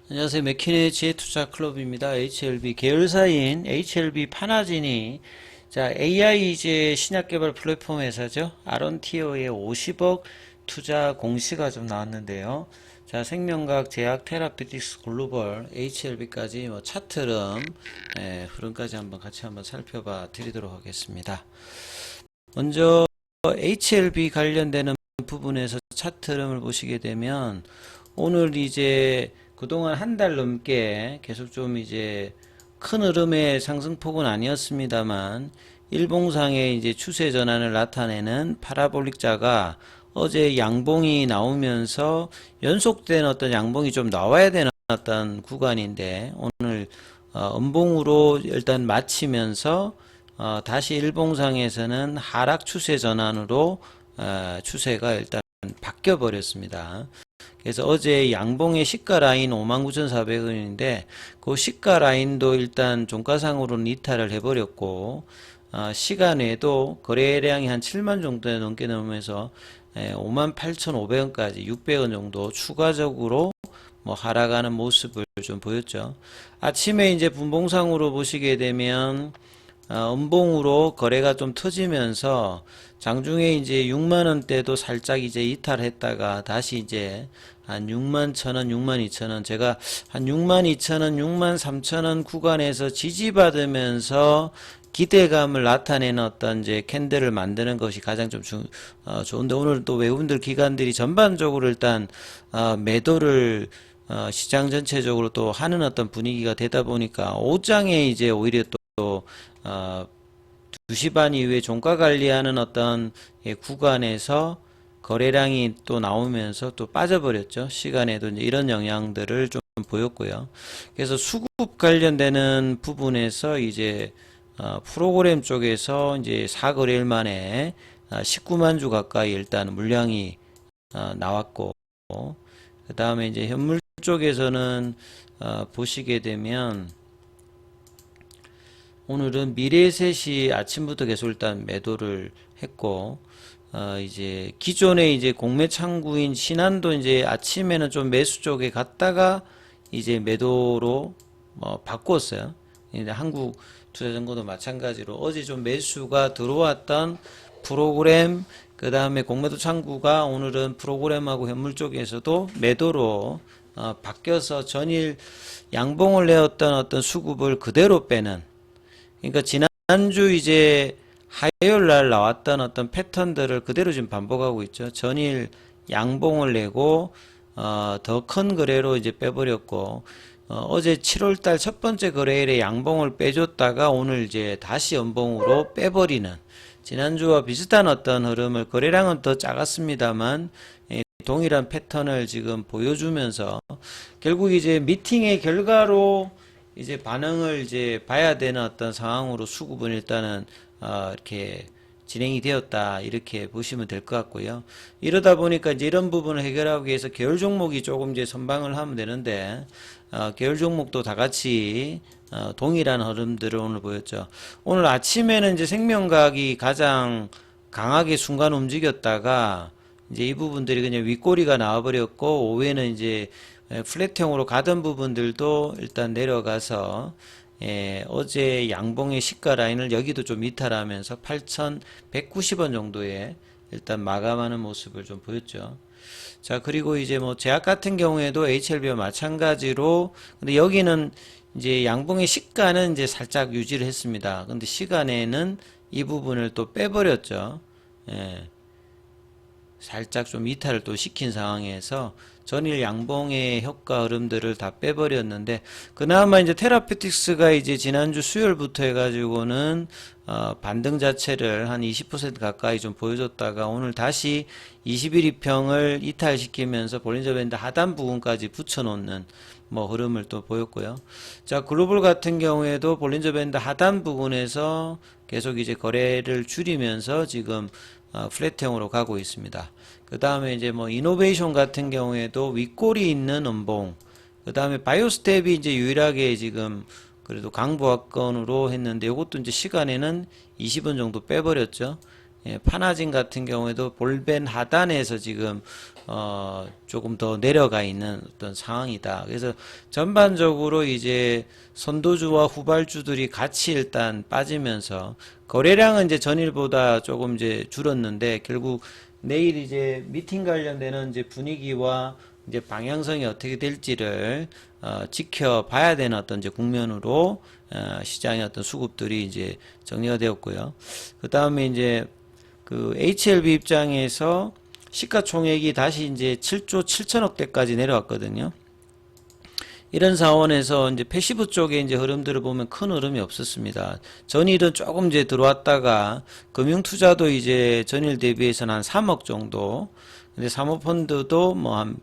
안녕하세요. 맥키네지의 투자클럽입니다. HLB 계열사인 HLB 파나진이 AI 이제 신약 개발 플랫폼 회사죠. 아론티어의 50억 투자 공시가 좀 나왔는데요. 생명과학, 제약, 테라피틱스, 글로벌, HLB까지 뭐 차트 흐름까지 한번 살펴봐 드리도록 하겠습니다. 먼저 HLB 관련되는 부분에서 차트 흐름을 보시게 되면 오늘 이제 그동안 한 달 넘게 계속 좀 이제 큰 흐름의 상승폭은 아니었습니다만 일봉상의 이제 추세 전환을 나타내는 파라볼릭자가 어제 양봉이 나오면서 연속된 어떤 양봉이 좀 나와야 되는 어떤 구간인데 오늘 음봉으로 일단 마치면서 다시 일봉상에서는 하락 추세 전환으로 추세가 일단 바뀌어 버렸습니다. 그래서 어제 양봉의 시가 라인 59,400원인데 그 시가 라인도 일단 종가상으로는 이탈을 해버렸고 시간에도 거래량이 한 7만 정도에 넘게 넘으면서 58,500원까지 600원 정도 추가적으로 뭐 하락하는 모습을 좀 보였죠. 아침에 이제 분봉상으로 보시게 되면 음봉으로 거래가 좀 터지면서 장중에 이제 6만 원대도 살짝 이제 이탈했다가 다시 이제 한 6만 1,000원, 6만 2천원 제가 한 6만 2천원, 6만 3천원 구간에서 지지받으면서 기대감을 나타내는 어떤 이제 캔들을 만드는 것이 가장 좀 좋은데 오늘 또 외국인들 기관들이 전반적으로 일단 매도를 시장 전체적으로 또 하는 어떤 분위기가 되다 보니까 오장에 이제 오히려 또 2시 반 이후에 종가 관리하는 어떤 구간에서 거래량이 또 나오면서 또 빠져버렸죠. 시간에도 이제 이런 영향들을 좀 보였고요. 그래서 수급 관련되는 부분에서 이제 프로그램 쪽에서 이제 4거래일 만에 19만 주 가까이 일단 물량이 나왔고 그 다음에 이제 현물 쪽에서는 보시게 되면 오늘은 미래셋이 아침부터 계속 일단 매도를 했고 이제 기존의 이제 공매 창구인 신한도 이제 아침에는 좀 매수 쪽에 갔다가 이제 매도로 바꿨어요. 이제 한국투자정보도 마찬가지로 어제 좀 매수가 들어왔던 프로그램 그 다음에 공매도 창구가 오늘은 프로그램하고 현물 쪽에서도 매도로 바뀌어서 전일 양봉을 내었던 어떤 수급을 그대로 빼는 그러니까 지난주 이제 화요일 날 나왔던 어떤 패턴들을 그대로 지금 반복하고 있죠. 전일 양봉을 내고 더 큰 거래로 이제 빼버렸고 어제 7월 달 첫 번째 거래일에 양봉을 빼줬다가 오늘 이제 다시 연봉으로 빼버리는 지난주와 비슷한 어떤 흐름을 거래량은 더 작았습니다만 동일한 패턴을 지금 보여주면서 결국 이제 미팅의 결과로 이제 반응을 이제 봐야 되는 어떤 상황으로 수급은 일단은 이렇게 진행이 되었다 이렇게 보시면 될 것 같고요. 이러다 보니까 이제 이런 부분을 해결하기 위해서 계열 종목이 조금 이제 선방을 하면 되는데 계열 종목도 다 같이 동일한 흐름들을 오늘 보였죠. 오늘 아침에는 이제 생명과학이 가장 강하게 순간 움직였다가 이제 이 부분들이 그냥 윗꼬리가 나와버렸고 오후에는 이제 플랫형으로 가던 부분들도 일단 내려가서 어제 양봉의 시가 라인을 여기도 좀 이탈하면서 8,190원 정도에 일단 마감하는 모습을 좀 보였죠. 자, 그리고 이제 뭐 제약 같은 경우에도 HLB와 마찬가지로 근데 여기는 이제 양봉의 시가는 이제 살짝 유지를 했습니다. 근데 시간에는 이 부분을 또 빼버렸죠. 살짝 좀 이탈을 또 시킨 상황에서 전일 양봉의 효과 흐름들을 다 빼버렸는데 그나마 이제 테라피틱스가 이제 지난주 수요일부터 해가지고는 반등 자체를 한 20% 가까이 좀 보여줬다가 오늘 다시 21이평을 이탈시키면서 볼린저 밴드 하단 부분까지 붙여놓는 뭐 흐름을 또 보였고요. 자, 글로벌 같은 경우에도 볼린저 밴드 하단 부분에서 계속 이제 거래를 줄이면서 지금 플랫형으로 가고 있습니다. 그 다음에 이제 뭐 이노베이션 같은 경우에도 윗골이 있는 음봉, 그 다음에 바이오스텝이 이제 유일하게 지금 그래도 강보합권으로 했는데 이것도 이제 시간에는 20원 정도 빼버렸죠. 예, 파나진 같은 경우에도 볼벤 하단에서 지금 조금 더 내려가 있는 어떤 상황이다. 그래서 전반적으로 이제 선도주와 후발주들이 같이 일단 빠지면서 거래량은 이제 전일보다 조금 이제 줄었는데 결국 내일 이제 미팅 관련되는 이제 분위기와 이제 방향성이 어떻게 될지를 지켜봐야 되는 어떤 이제 국면으로 시장의 어떤 수급들이 이제 정리가 되었고요. 그 다음에 이제 그 HLB 입장에서 시가총액이 다시 이제 7조 7천억 대까지 내려왔거든요. 이런 상황에서 이제 패시브 쪽에 이제 흐름들을 보면 큰 흐름이 없었습니다. 전일은 조금 이제 들어왔다가 금융투자도 이제 전일 대비해서는 한 3억 정도. 근데 사모펀드도 뭐 한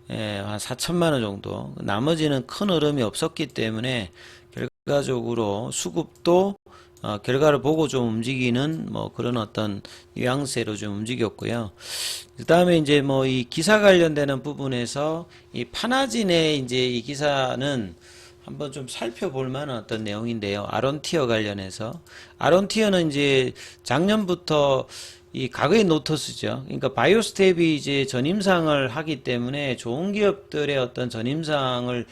4천만 원 정도. 나머지는 큰 흐름이 없었기 때문에 결과적으로 수급도 결과를 보고 좀 움직이는 뭐 그런 어떤 뉘앙스로 좀 움직였고요. 그 다음에 이제 뭐 이 기사 관련되는 부분에서 이 파나진의 이제 이 기사는 한번 좀 살펴볼 만한 어떤 내용인데요. 아론티어 관련해서. 아론티어는 이제 작년부터 이 과거의 노터스죠. 그러니까 바이오스텝이 이제 전임상을 하기 때문에 좋은 기업들의 어떤 전임상을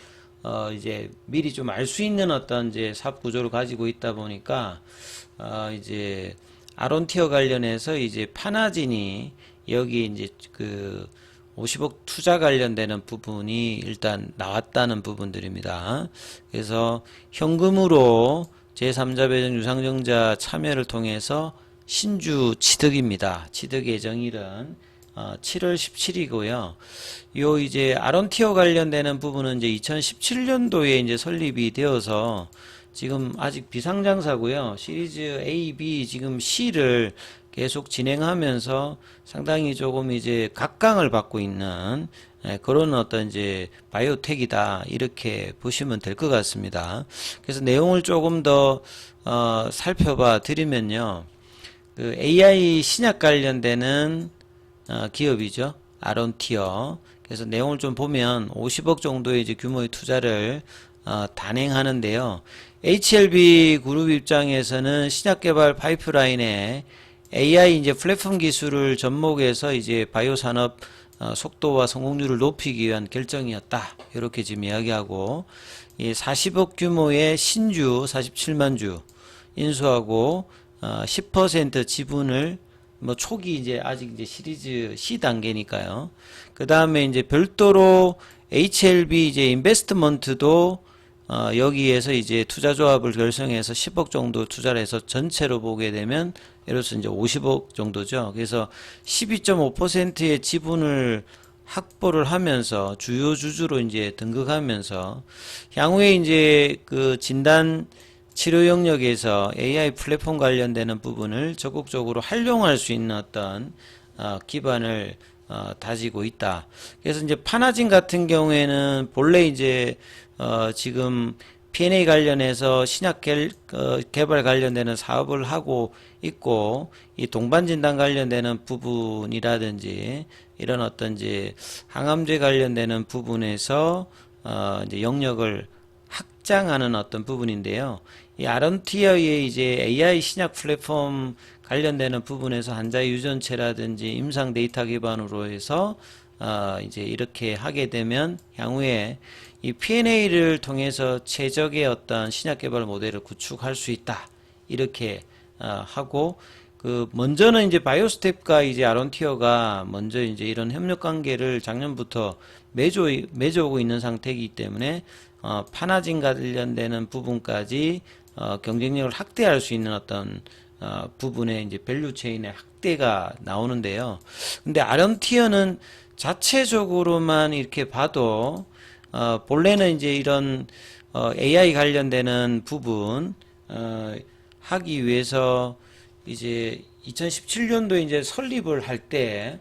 이제 미리 좀 알 수 있는 어떤 이제 사업 구조를 가지고 있다 보니까 이제 아론티어 관련해서 이제 파나진이 여기 이제 그 50억 투자 관련되는 부분이 일단 나왔다는 부분들입니다. 그래서 현금으로 제3자 배정 유상증자 참여를 통해서 신주 취득입니다. 취득 예정일은 7월 17이고요. 요 이제 아론티어 관련되는 부분은 이제 2017년도에 이제 설립이 되어서 지금 아직 비상장사고요. 시리즈 A, B 지금 C를 계속 진행하면서 상당히 조금 이제 각광을 받고 있는 그런 어떤 이제 바이오텍이다 이렇게 보시면 될 것 같습니다. 그래서 내용을 조금 더 살펴봐 드리면요. 그 AI 신약 관련되는 기업이죠. 아론티어. 그래서 내용을 좀 보면 50억 정도의 이제 규모의 투자를 단행하는데요. HLB 그룹 입장에서는 신약 개발 파이프라인에 AI 이제 플랫폼 기술을 접목해서 이제 바이오 산업 속도와 성공률을 높이기 위한 결정이었다. 이렇게 지금 이야기하고 이 40억 규모의 신주 47만 주 인수하고 10% 지분을 뭐 초기 이제 아직 이제 시리즈 C 단계니까요. 그 다음에 이제 별도로 HLB 이제 인베스트먼트도 여기에서 이제 투자조합을 결성해서 10억 정도 투자를 해서 전체로 보게 되면 예를 들어서 이제 50억 정도죠. 그래서 12.5%의 지분을 확보를 하면서 주요 주주로 이제 등극하면서 향후에 이제 그 진단 치료 영역에서 AI 플랫폼 관련되는 부분을 적극적으로 활용할 수 있는 어떤 기반을 다지고 있다. 그래서 이제 파나진 같은 경우에는 본래 이제 지금 P&A 관련해서 신약 개발 관련되는 사업을 하고 있고 이 동반 진단 관련되는 부분이라든지 이런 어떤 이제 항암제 관련되는 부분에서 이제 영역을 확장하는 어떤 부분인데요. 이 아론티어의 이제 AI 신약 플랫폼 관련되는 부분에서 환자 유전체라든지 임상 데이터 기반으로 해서 이제 이렇게 하게 되면 향후에 이 P&A를 통해서 최적의 어떤 신약 개발 모델을 구축할 수 있다. 이렇게 하고 그 먼저는 이제 바이오스텝과 이제 아론티어가 먼저 이제 이런 협력 관계를 작년부터 맺어오고 있는 상태이기 때문에 파나진 관련되는 부분까지 경쟁력을 확대할 수 있는 어떤 부분의 이제 밸류 체인의 확대가 나오는데요. 근데 아론티어는 자체적으로만 이렇게 봐도 본래는 이제 이런 AI 관련되는 부분 하기 위해서 이제 2017년도에 이제 설립을 할 때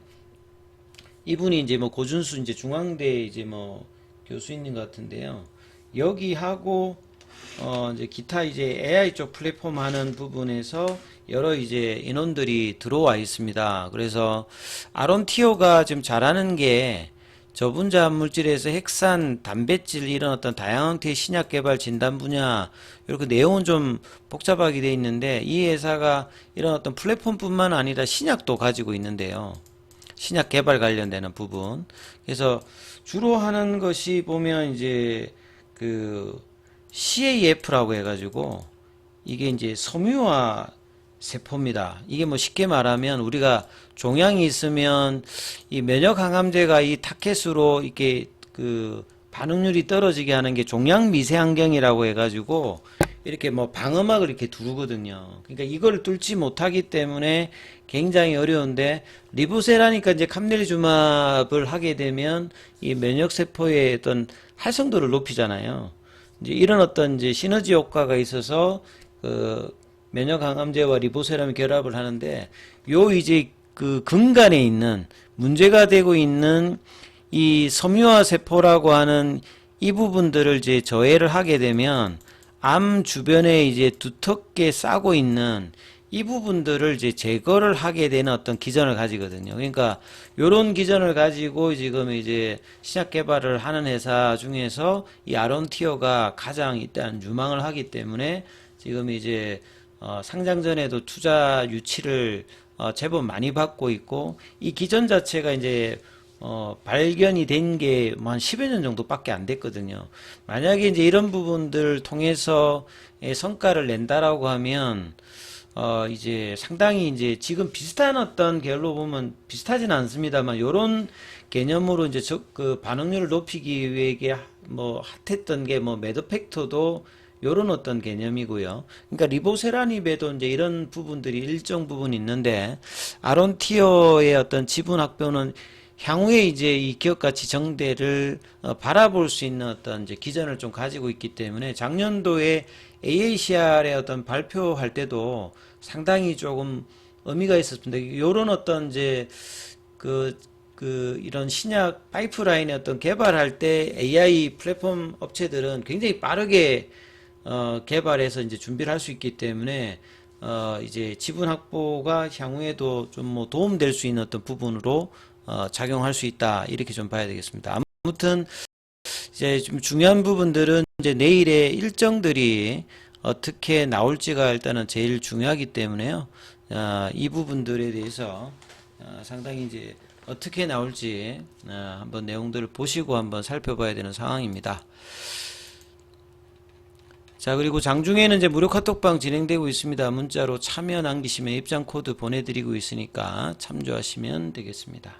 이분이 이제 뭐 고준수 이제 중앙대 이제 뭐 교수인 것 같은데요. 여기 하고 이제 기타 이제 AI 쪽 플랫폼 하는 부분에서 여러 이제 인원들이 들어와 있습니다. 그래서 아론티어가 지금 잘하는 게 저분자 물질에서 핵산, 단백질 이런 어떤 다양한 형태의 신약 개발 진단 분야 이렇게 내용은 좀 복잡하게 돼 있는데 이 회사가 이런 어떤 플랫폼뿐만 아니라 신약도 가지고 있는데요. 신약 개발 관련되는 부분. 그래서 주로 하는 것이 보면 이제 그 CAF라고 해가지고 이게 이제 섬유화 세포입니다. 이게 뭐 쉽게 말하면 우리가 종양이 있으면 이 면역 항암제가 이 타켓으로 이렇게 그 반응률이 떨어지게 하는 게 종양 미세환경이라고 해가지고 이렇게 뭐 방어막을 이렇게 두르거든요. 그러니까 이걸 뚫지 못하기 때문에 굉장히 어려운데 리보세라니까 이제 감넬주맙을 하게 되면 이 면역 세포의 어떤 활성도를 높이잖아요. 이제 이런 어떤 이제 시너지 효과가 있어서 그 면역 항암제와 리보세람이 결합을 하는데 요 이제 그 근간에 있는 문제가 되고 있는 이 섬유화 세포라고 하는 이 부분들을 이제 저해를 하게 되면 암 주변에 이제 두텁게 싸고 있는 이 부분들을 이제 제거를 하게 되는 어떤 기전을 가지거든요. 그러니까 요런 기전을 가지고 지금 이제 신약 개발을 하는 회사 중에서 이 아론티어가 가장 일단 유망을 하기 때문에 지금 이제 상장 전에도 투자 유치를 제법 많이 받고 있고 이 기전 자체가 이제 발견이 된 게 한 10여 년 정도밖에 안 됐거든요. 만약에 이제 이런 부분들 통해서 성과를 낸다라고 하면 이제 상당히 이제 지금 비슷한 어떤 결로 보면 비슷하진 않습니다만 요런 개념으로 이제 그 반응률을 높이기 위해 뭐 핫했던 게 뭐 매드 팩터도 요런 어떤 개념이고요. 그러니까 리보세라닙에도 이제 이런 부분들이 일정 부분 있는데 아론티어의 어떤 지분 확보는 향후에 이제 이 기업 가치 정대를 바라볼 수 있는 어떤 이제 기전을 좀 가지고 있기 때문에 작년도에 AACR의 어떤 발표할 때도 상당히 조금 의미가 있었습니다. 요런 어떤 이제 이런 신약 파이프라인의 어떤 개발할 때 AI 플랫폼 업체들은 굉장히 빠르게 개발해서 이제 준비를 할 수 있기 때문에 이제 지분 확보가 향후에도 좀 뭐 도움될 수 있는 어떤 부분으로 작용할 수 있다 이렇게 좀 봐야 되겠습니다. 아무튼 이제 좀 중요한 부분들은 이제 내일의 일정들이 어떻게 나올지가 일단은 제일 중요하기 때문에요. 이 부분들에 대해서 상당히 이제 어떻게 나올지 한번 내용들을 보시고 한번 살펴봐야 되는 상황입니다. 자, 그리고 장중에는 이제 무료 카톡방 진행되고 있습니다. 문자로 참여 남기시면 입장 코드 보내드리고 있으니까 참조하시면 되겠습니다.